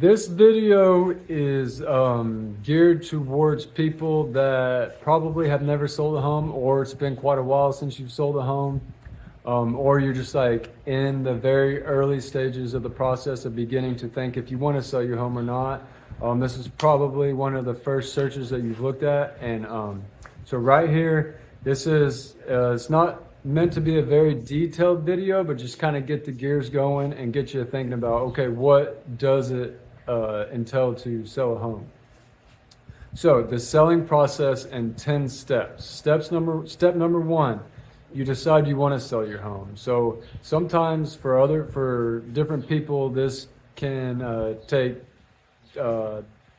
This video is geared towards people that probably have never sold a home, or it's been quite a while since you've sold a home, or you're just like in the very early stages of the process of beginning to think if you want to sell your home or not. This is probably one of the first searches that you've looked at, and so right here, this is it's not meant to be a very detailed video, but just kind of get the gears going and get you thinking about, okay, what does it entail to sell a home? So the selling process in 10 steps. Step number one, you decide you want to sell your home. So sometimes for different people, this can take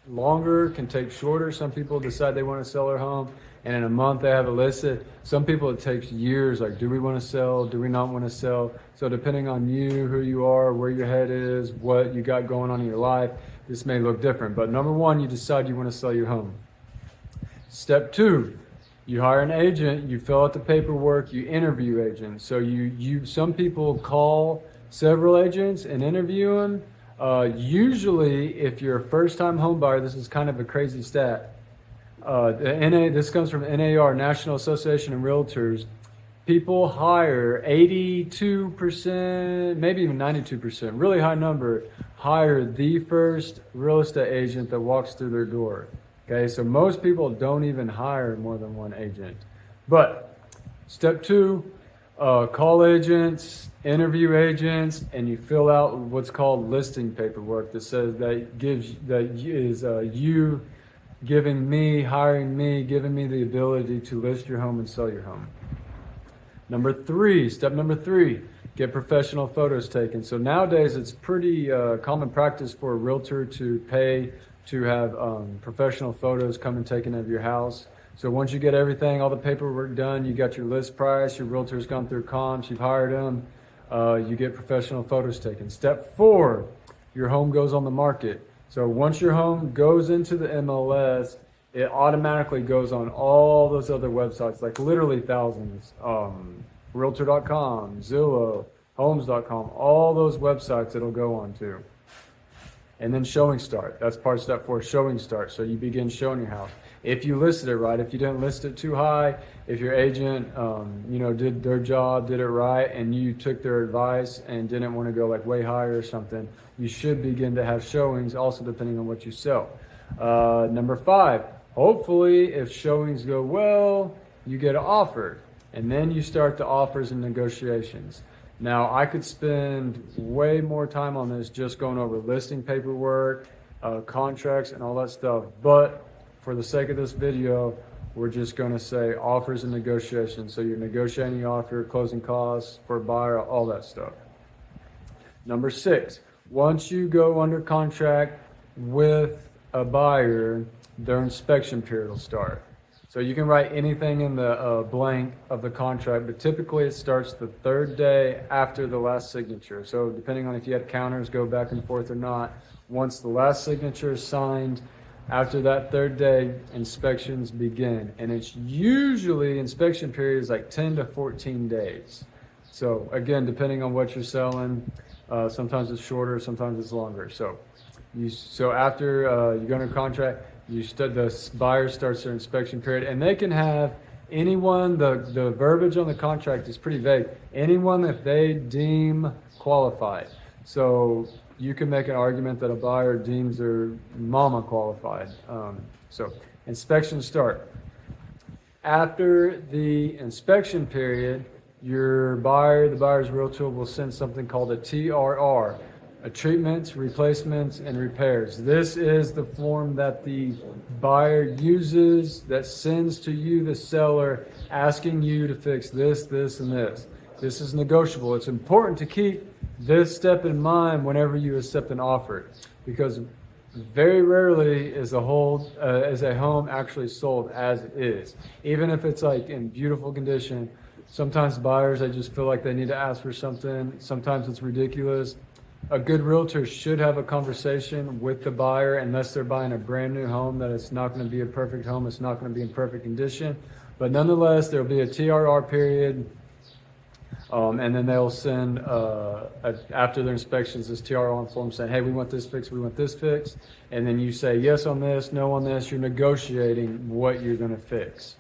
longer, can take shorter. Some people decide they want to sell their home, and in a month they have it listed. Some people it takes years, like, do we want to sell? Do we not want to sell? So depending on you, who you are, where your head is, what you got going on in your life, this may look different. But number one, you decide you want to sell your home. Step two, you hire an agent, you fill out the paperwork, you interview agents. So some people call several agents and interview them. Usually, if you're a first-time home buyer, this is kind of a crazy stat. This comes from NAR, National Association of Realtors. People hire 82%, maybe even 92%, really high number, hire the first real estate agent that walks through their door. Okay, so most people don't even hire more than one agent. But step two, call agents, interview agents, and you fill out what's called listing paperwork that says you giving me, hiring me, giving me the ability to list your home and sell your home. Step number three, get professional photos taken. So nowadays it's pretty common practice for a realtor to pay to have professional photos come and taken of your house. So once you get everything, all the paperwork done, you got your list price, your realtor's gone through comps, you've hired them, you get professional photos taken. Step four, your home goes on the market. So once your home goes into the MLS, it automatically goes on all those other websites, like literally thousands. Realtor.com, Zillow, Homes.com, all those websites it'll go on to. And then showing start. That's part of step four, showing start. So you begin showing your house. If you listed it right, if you didn't list it too high, if your agent, did their job, did it right, and you took their advice and didn't want to go like way higher or something, you should begin to have showings, also depending on what you sell. Number five, hopefully if showings go well, you get an offer, and then you start the offers and negotiations. Now, I could spend way more time on this just going over listing paperwork, contracts, and all that stuff, but for the sake of this video, we're just going to say offers and negotiations. So you're negotiating the offer, closing costs for a buyer, all that stuff. Number six, once you go under contract with a buyer, their inspection period will start. So you can write anything in the blank of the contract, but typically it starts the third day after the last signature. So depending on if you had counters go back and forth or not, once the last signature is signed, after that third day, inspections begin. And it's usually, inspection period is like 10 to 14 days. So again, depending on what you're selling, sometimes it's shorter, sometimes it's longer. So after you go under contract, the buyer starts their inspection period, and they can have anyone, the verbiage on the contract is pretty vague, anyone that they deem qualified. So you can make an argument that a buyer deems their mama qualified. So inspections start. After the inspection period, the buyer's realtor will send something called a TRR, a treatments, replacements, and repairs. This is the form that the buyer uses that sends to you, the seller, asking you to fix this, this, and this. This is negotiable. It's important to keep this step in mind whenever you accept an offer, because very rarely is a home actually sold as it is. Even if it's like in beautiful condition, sometimes buyers, they just feel like they need to ask for something. Sometimes it's ridiculous. A good realtor should have a conversation with the buyer, unless they're buying a brand new home, that it's not going to be a perfect home, it's not going to be in perfect condition. But nonetheless, there'll be a TRR period. And then they'll send, after their inspections, this TRO form saying, hey, we want this fixed, we want this fixed. And then you say yes on this, no on this. You're negotiating what you're going to fix.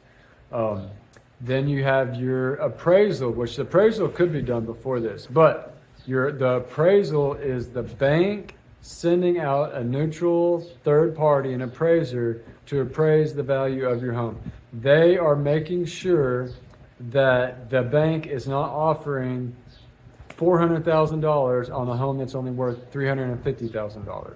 Then you have your appraisal, which the appraisal could be done before this. But the appraisal is the bank sending out a neutral third party, an appraiser, to appraise the value of your home. They are making sure that the bank is not offering $400,000 on a home that's only worth $350,000.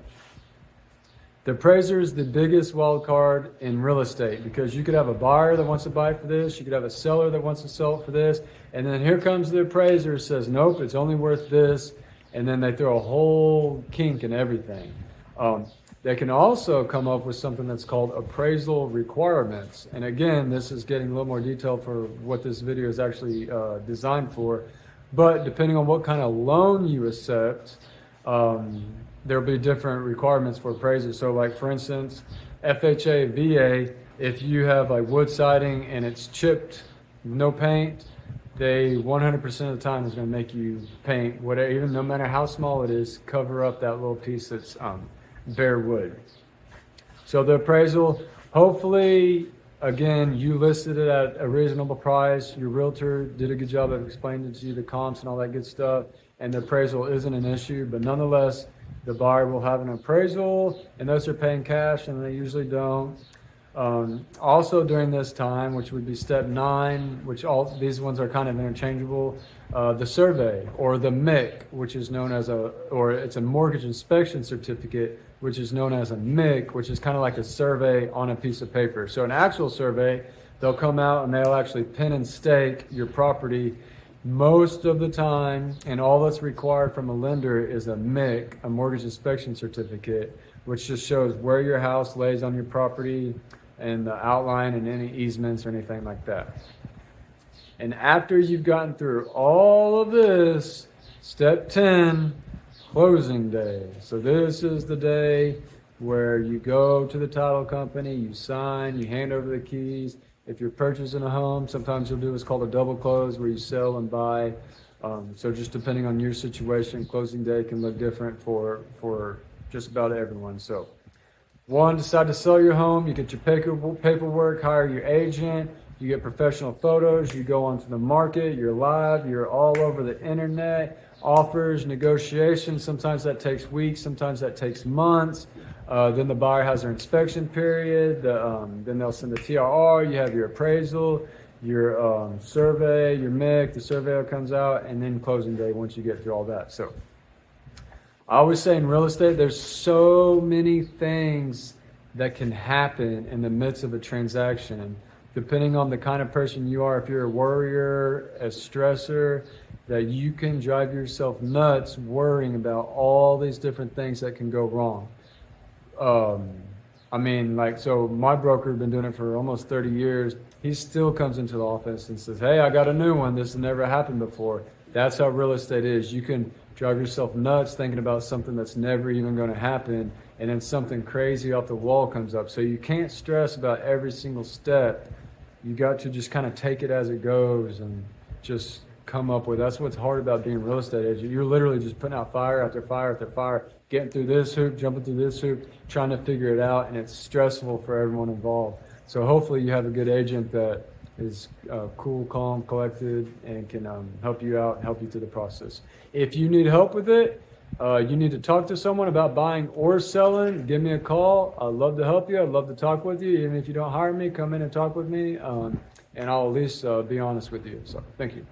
The appraiser is the biggest wild card in real estate, because you could have a buyer that wants to buy for this, you could have a seller that wants to sell it for this, and then here comes the appraiser who says, nope, it's only worth this, and then they throw a whole kink in everything. They can also come up with something that's called appraisal requirements. And again, this is getting a little more detail for what this video is actually designed for. But depending on what kind of loan you accept, there'll be different requirements for appraisers. So like, for instance, FHA, VA, if you have like wood siding and it's chipped, no paint, they 100% of the time is going to make you paint whatever, even no matter how small it is, cover up that little piece that's bare wood. So the appraisal, hopefully, again, you listed it at a reasonable price. Your realtor did a good job of explaining to you the comps and all that good stuff, and the appraisal isn't an issue. But nonetheless, the buyer will have an appraisal unless they're paying cash, and they usually don't. Also during this time, which would be step 9, which all these ones are kind of interchangeable, the survey, or the MIC, which is known as it's a mortgage inspection certificate, which is known as a MIC, which is kind of like a survey on a piece of paper. So an actual survey, they'll come out and they'll actually pin and stake your property most of the time, and all that's required from a lender is a MIC, a mortgage inspection certificate, which just shows where your house lays on your property and the outline and any easements or anything like that. And after you've gotten through all of this, step 10, closing day. So this is the day where you go to the title company, you sign, you hand over the keys. If you're purchasing a home, sometimes you'll do what's called a double close, where you sell and buy. So just depending on your situation, closing day can look different for just about everyone. So one, decide to sell your home, you get your paperwork, hire your agent, you get professional photos, you go onto the market, you're live, you're all over the internet, offers, negotiations. Sometimes that takes weeks, sometimes that takes months. Then the buyer has their inspection period, then they'll send the TRR, you have your appraisal, your survey, your MIC, the surveyor comes out, and then closing day once you get through all that. So I always say in real estate, there's so many things that can happen in the midst of a transaction, depending on the kind of person you are. If you're a worrier, a stressor, that you can drive yourself nuts worrying about all these different things that can go wrong. I mean, like, so my broker has been doing it for almost 30 years. He still comes into the office and says, hey, I got a new one. This has never happened before. That's how real estate is. You can drive yourself nuts thinking about something that's never even going to happen, and then something crazy off the wall comes up. So you can't stress about every single step. You got to just kind of take it as it goes and just come up with. That's what's hard about being a real estate agent. You're literally just putting out fire after fire after fire, getting through this hoop, jumping through this hoop, trying to figure it out, and it's stressful for everyone involved. So hopefully you have a good agent that is cool, calm, collected, and can help you out and help you through the process. If you need help with it, you need to talk to someone about buying or selling, give me a call. I'd love to help you. I'd love to talk with you. Even if you don't hire me, come in and talk with me, and I'll at least be honest with you. So thank you.